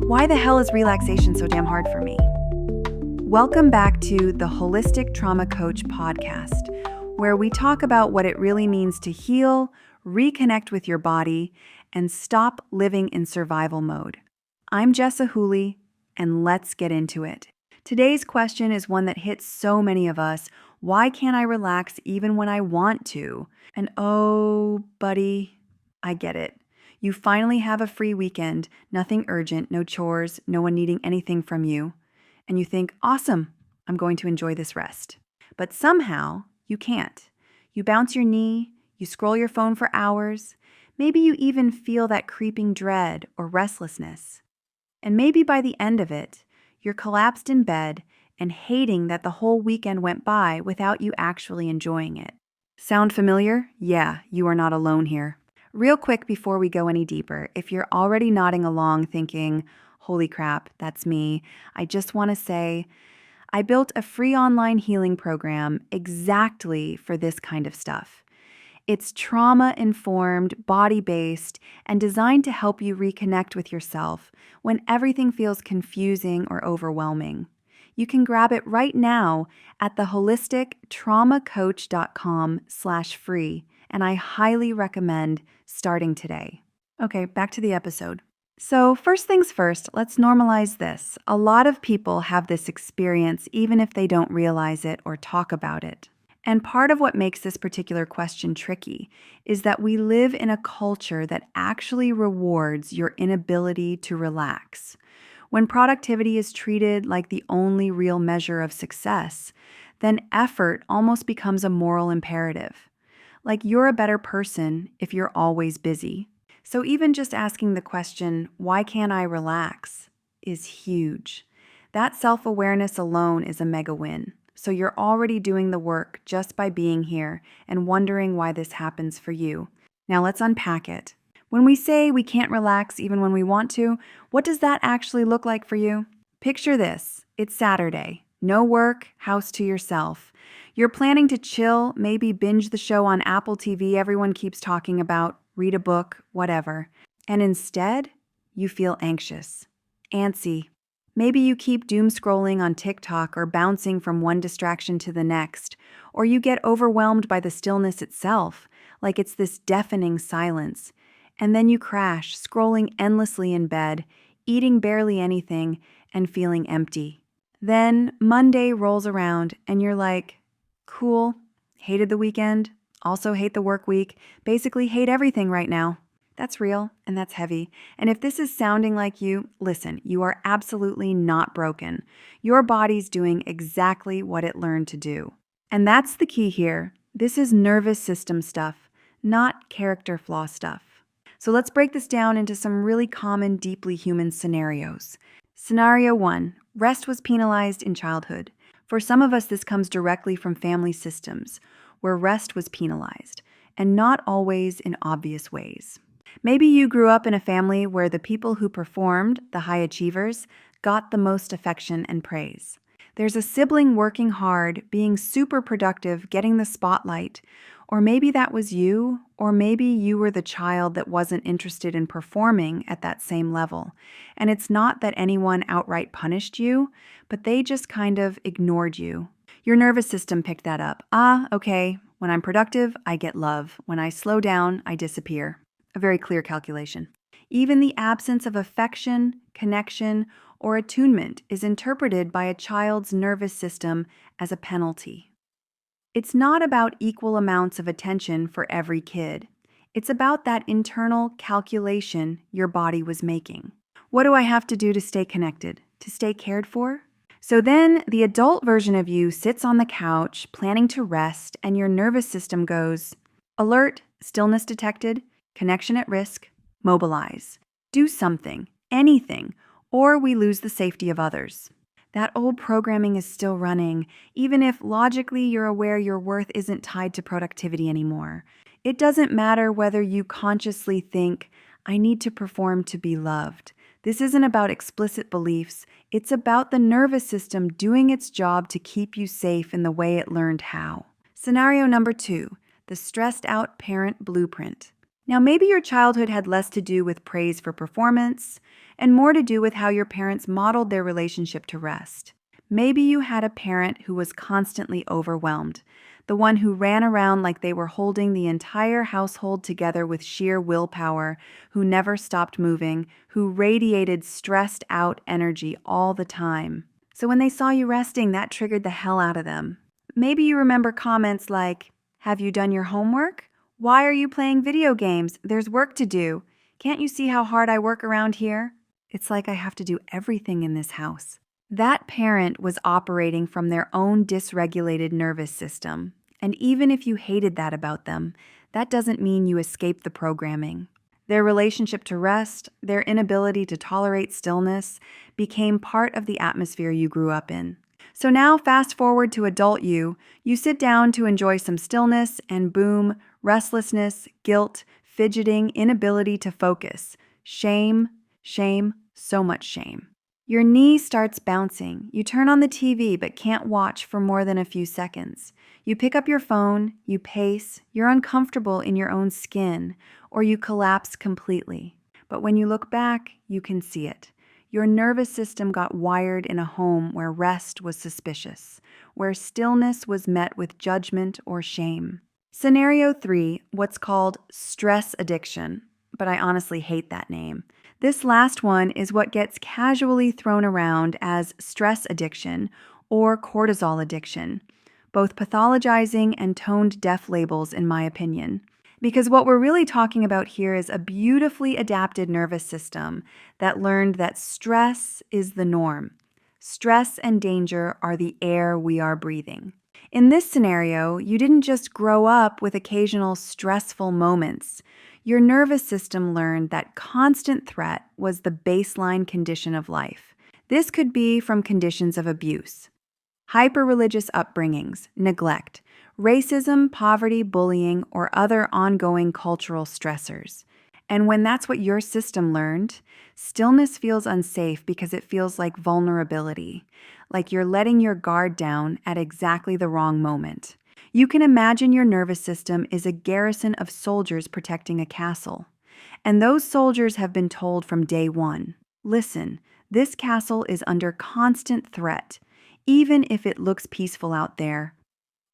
Why the hell is relaxation so damn hard for me? Welcome back to the Holistic Trauma Coach podcast, where we talk about what it really means to heal, reconnect with your body, and stop living in survival mode. I'm Jessa Hooley, and let's get into it. Today's question is one that hits so many of us. Why can't I relax even when I want to? And oh, buddy, I get it. You finally have a free weekend, nothing urgent, no chores, no one needing anything from you. And you think, awesome, I'm going to enjoy this rest. But somehow, you can't. You bounce your knee, you scroll your phone for hours. Maybe you even feel that creeping dread or restlessness. And maybe by the end of it, you're collapsed in bed and hating that the whole weekend went by without you actually enjoying it. Sound familiar? Yeah, you are not alone here. Real quick before we go any deeper, if you're already nodding along thinking, holy crap, that's me, I just want to say, I built a free online healing program exactly for this kind of stuff. It's trauma-informed, body-based, and designed to help you reconnect with yourself when everything feels confusing or overwhelming. You can grab it right now at theholistictraumacoach.com/free, and I highly recommend starting today. Okay, back to the episode. So first things first, let's normalize this. A lot of people have this experience even if they don't realize it or talk about it. And part of what makes this particular question tricky is that we live in a culture that actually rewards your inability to relax. When productivity is treated like the only real measure of success, then effort almost becomes a moral imperative. Like you're a better person if you're always busy. So even just asking the question, why can't I relax, is huge. That self-awareness alone is a mega win. So you're already doing the work just by being here and wondering why this happens for you. Now let's unpack it. When we say we can't relax even when we want to, what does that actually look like for you? Picture this. It's Saturday. No work, house to yourself. You're planning to chill, maybe binge the show on Apple TV everyone keeps talking about, read a book, whatever. And instead, you feel anxious, antsy. Maybe you keep doom scrolling on TikTok or bouncing from one distraction to the next, or you get overwhelmed by the stillness itself, like it's this deafening silence. And then you crash, scrolling endlessly in bed, eating barely anything, and feeling empty. Then Monday rolls around and you're like, cool, hated the weekend, also hate the work week, basically hate everything right now. That's real and that's heavy. And if this is sounding like you, listen, you are absolutely not broken. Your body's doing exactly what it learned to do. And that's the key here. This is nervous system stuff, not character flaw stuff. So let's break this down into some really common, deeply human scenarios. Scenario 1, rest was penalized in childhood. For some of us, this comes directly from family systems, where rest was penalized, and not always in obvious ways. Maybe you grew up in a family where the people who performed, the high achievers, got the most affection and praise. There's a sibling working hard, being super productive, getting the spotlight. Or maybe that was you, or maybe you were the child that wasn't interested in performing at that same level. And it's not that anyone outright punished you, but they just kind of ignored you. Your nervous system picked that up. Okay, when I'm productive, I get love. When I slow down, I disappear. A very clear calculation. Even the absence of affection, connection, or attunement is interpreted by a child's nervous system as a penalty. It's not about equal amounts of attention for every kid. It's about that internal calculation your body was making. What do I have to do to stay connected, to stay cared for? So then the adult version of you sits on the couch, planning to rest, and your nervous system goes, alert, stillness detected, connection at risk, mobilize. Do something, anything, or we lose the safety of others. That old programming is still running, even if logically you're aware your worth isn't tied to productivity anymore. It doesn't matter whether you consciously think, I need to perform to be loved. This isn't about explicit beliefs. It's about the nervous system doing its job to keep you safe in the way it learned how. Scenario number 2, the stressed out parent blueprint. Now, maybe your childhood had less to do with praise for performance and more to do with how your parents modeled their relationship to rest. Maybe you had a parent who was constantly overwhelmed, the one who ran around like they were holding the entire household together with sheer willpower, who never stopped moving, who radiated stressed out energy all the time. So when they saw you resting, that triggered the hell out of them. Maybe you remember comments like, "Have you done your homework? Why are you playing video games? There's work to do. Can't you see how hard I work around here? It's like I have to do everything in this house." That parent was operating from their own dysregulated nervous system. And even if you hated that about them, that doesn't mean you escape the programming. Their relationship to rest, their inability to tolerate stillness, became part of the atmosphere you grew up in. So now, fast forward to adult you sit down to enjoy some stillness, and boom, restlessness, guilt, fidgeting, inability to focus. Shame, shame, so much shame. Your knee starts bouncing. You turn on the TV but can't watch for more than a few seconds. You pick up your phone, you pace, you're uncomfortable in your own skin, or you collapse completely. But when you look back, you can see it. Your nervous system got wired in a home where rest was suspicious, where stillness was met with judgment or shame. Scenario 3, what's called stress addiction, but I honestly hate that name. This last one is what gets casually thrown around as stress addiction or cortisol addiction, both pathologizing and tone-deaf labels in my opinion. Because what we're really talking about here is a beautifully adapted nervous system that learned that stress is the norm. Stress and danger are the air we are breathing. In this scenario, you didn't just grow up with occasional stressful moments. Your nervous system learned that constant threat was the baseline condition of life. This could be from conditions of abuse, hyper-religious upbringings, neglect, racism, poverty, bullying, or other ongoing cultural stressors. And when that's what your system learned, stillness feels unsafe because it feels like vulnerability, like you're letting your guard down at exactly the wrong moment. You can imagine your nervous system is a garrison of soldiers protecting a castle. And those soldiers have been told from day one, listen, this castle is under constant threat, even if it looks peaceful out there.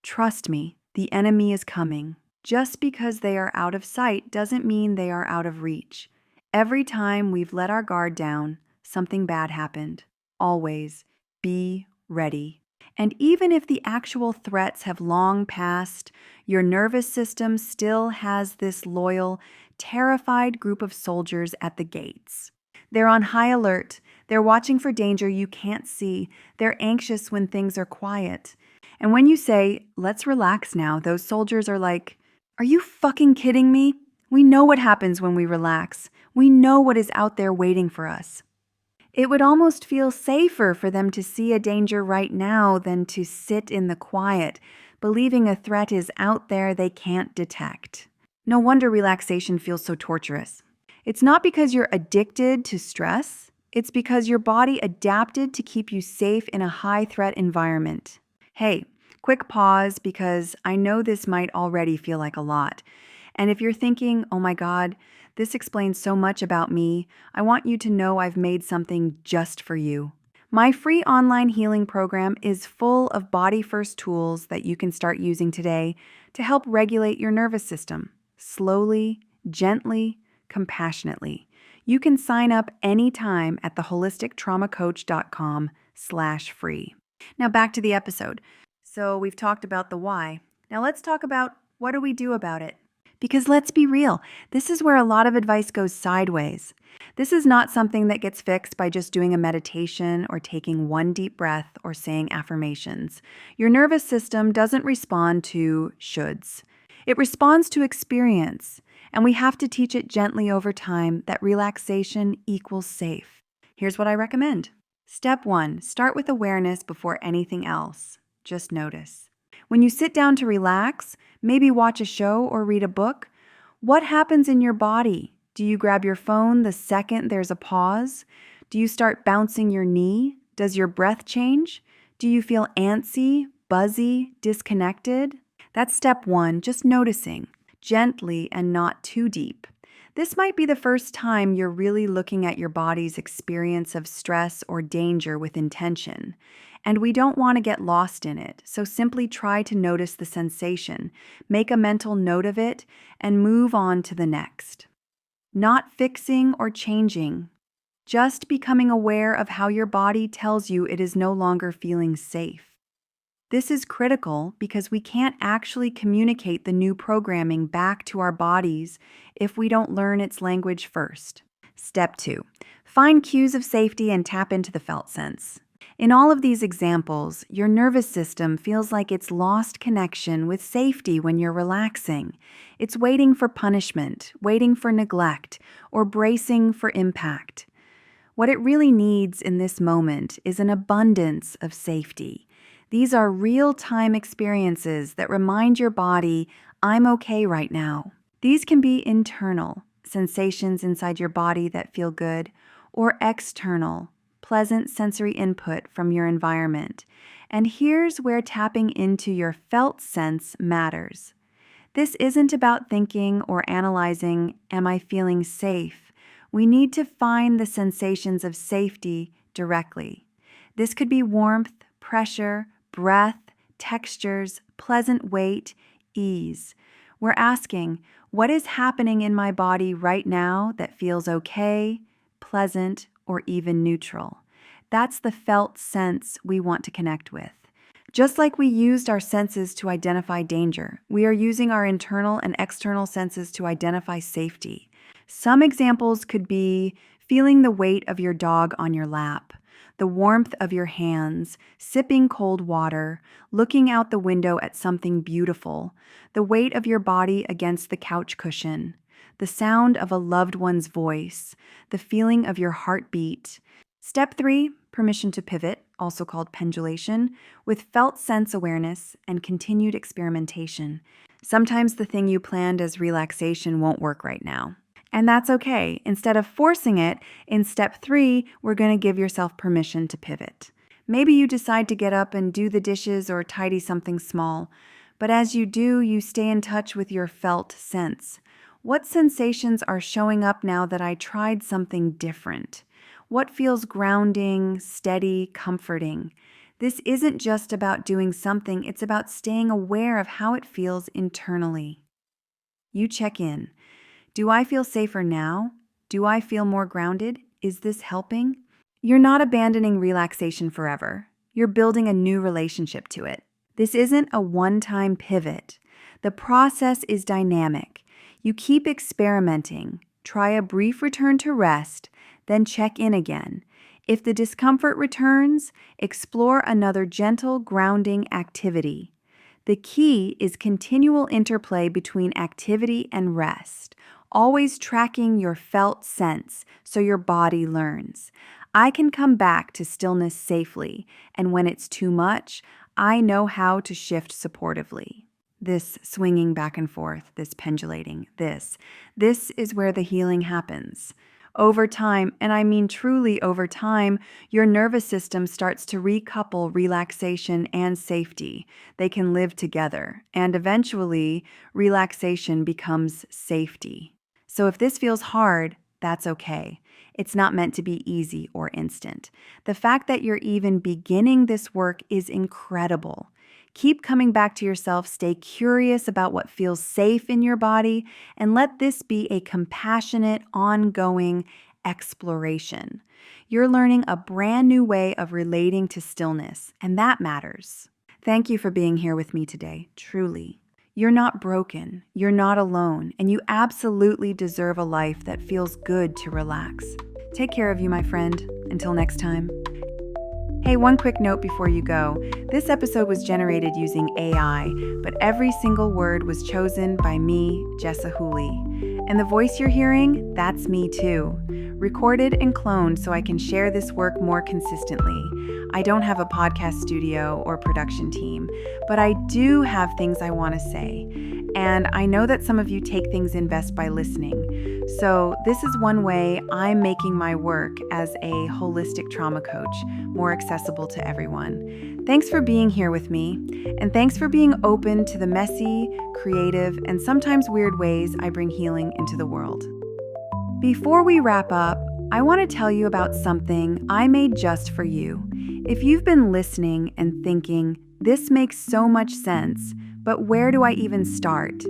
Trust me, the enemy is coming. Just because they are out of sight doesn't mean they are out of reach. Every time we've let our guard down, something bad happened. Always be ready. And even if the actual threats have long passed, your nervous system still has this loyal, terrified group of soldiers at the gates. They're on high alert. They're watching for danger you can't see. They're anxious when things are quiet. And when you say, let's relax now, those soldiers are like, are you fucking kidding me? We know what happens when we relax. We know what is out there waiting for us. It would almost feel safer for them to see a danger right now than to sit in the quiet, believing a threat is out there they can't detect. No wonder relaxation feels so torturous. It's not because you're addicted to stress. It's because your body adapted to keep you safe in a high-threat environment. Hey, quick pause because I know this might already feel like a lot. And if you're thinking, oh my God, this explains so much about me, I want you to know I've made something just for you. My free online healing program is full of body-first tools that you can start using today to help regulate your nervous system, slowly, gently, compassionately. You can sign up anytime at theholistictraumacoach.com/free. Now back to the episode. So we've talked about the why. Now let's talk about what do we do about it? Because let's be real, this is where a lot of advice goes sideways. This is not something that gets fixed by just doing a meditation or taking one deep breath or saying affirmations. Your nervous system doesn't respond to shoulds. It responds to experience, and we have to teach it gently over time that relaxation equals safe. Here's what I recommend. Step 1, start with awareness before anything else. Just notice. When you sit down to relax, maybe watch a show or read a book, what happens in your body? Do you grab your phone the second there's a pause? Do you start bouncing your knee? Does your breath change? Do you feel antsy, buzzy, disconnected? That's step 1, just noticing. gently and not too deep. This might be the first time you're really looking at your body's experience of stress or danger with intention. And we don't want to get lost in it, so simply try to notice the sensation, make a mental note of it, and move on to the next. Not fixing or changing, just becoming aware of how your body tells you it is no longer feeling safe. This is critical because we can't actually communicate the new programming back to our bodies if we don't learn its language first. Step 2. Find cues of safety and tap into the felt sense. In all of these examples, your nervous system feels like it's lost connection with safety when you're relaxing. It's waiting for punishment, waiting for neglect, or bracing for impact. What it really needs in this moment is an abundance of safety. These are real-time experiences that remind your body, I'm okay right now. These can be internal, sensations inside your body that feel good, or external, pleasant sensory input from your environment. And here's where tapping into your felt sense matters. This isn't about thinking or analyzing, am I feeling safe? We need to find the sensations of safety directly. This could be warmth, pressure, breath, textures, pleasant weight, ease. We're asking, what is happening in my body right now that feels okay, pleasant, or even neutral? That's the felt sense we want to connect with. Just like we used our senses to identify danger, we are using our internal and external senses to identify safety. Some examples could be feeling the weight of your dog on your lap, the warmth of your hands, sipping cold water, looking out the window at something beautiful, the weight of your body against the couch cushion, the sound of a loved one's voice, the feeling of your heartbeat. Step 3, permission to pivot, also called pendulation, with felt sense awareness and continued experimentation. Sometimes the thing you planned as relaxation won't work right now. And that's okay. Instead of forcing it, in step 3, we're going to give yourself permission to pivot. Maybe you decide to get up and do the dishes or tidy something small. But as you do, you stay in touch with your felt sense. What sensations are showing up now that I tried something different? What feels grounding, steady, comforting? This isn't just about doing something, it's about staying aware of how it feels internally. You check in. Do I feel safer now? Do I feel more grounded? Is this helping? You're not abandoning relaxation forever. You're building a new relationship to it. This isn't a one-time pivot. The process is dynamic. You keep experimenting. Try a brief return to rest, then check in again. If the discomfort returns, explore another gentle, grounding activity. The key is continual interplay between activity and rest, always tracking your felt sense so your body learns. I can come back to stillness safely, and when it's too much, I know how to shift supportively. This swinging back and forth, this pendulating, this is where the healing happens. Over time, and I mean truly over time, your nervous system starts to recouple relaxation and safety. They can live together, and eventually, relaxation becomes safety. So if this feels hard, that's okay. It's not meant to be easy or instant. The fact that you're even beginning this work is incredible. Keep coming back to yourself, stay curious about what feels safe in your body, and let this be a compassionate, ongoing exploration. You're learning a brand new way of relating to stillness, and that matters. Thank you for being here with me today, truly. You're not broken, you're not alone, and you absolutely deserve a life that feels good to relax. Take care of you, my friend. Until next time. Hey, one quick note before you go. This episode was generated using AI, but every single word was chosen by me, Jessa Hooley. And the voice you're hearing, that's me too. Recorded and cloned so I can share this work more consistently. I don't have a podcast studio or production team, but I do have things I want to say. And I know that some of you take things in best by listening. So this is one way I'm making my work as a holistic trauma coach more accessible to everyone. Thanks for being here with me, and thanks for being open to the messy, creative, and sometimes weird ways I bring healing into the world. Before we wrap up, I want to tell you about something I made just for you. If you've been listening and thinking, this makes so much sense, but where do I even start?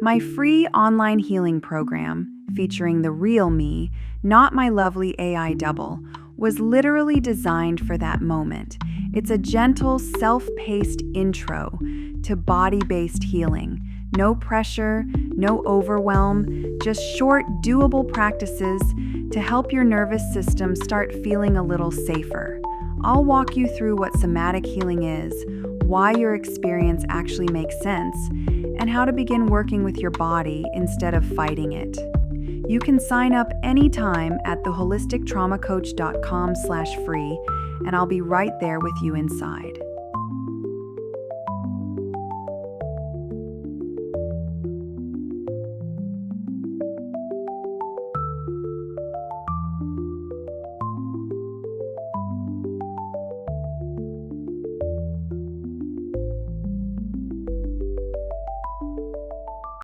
My free online healing program, featuring the real me, not my lovely AI double, was literally designed for that moment. It's a gentle, self-paced intro to body-based healing. No pressure, no overwhelm, just short, doable practices to help your nervous system start feeling a little safer. I'll walk you through what somatic healing is, why your experience actually makes sense, and how to begin working with your body instead of fighting it. You can sign up anytime at theholistictraumacoach.com/free, and I'll be right there with you inside.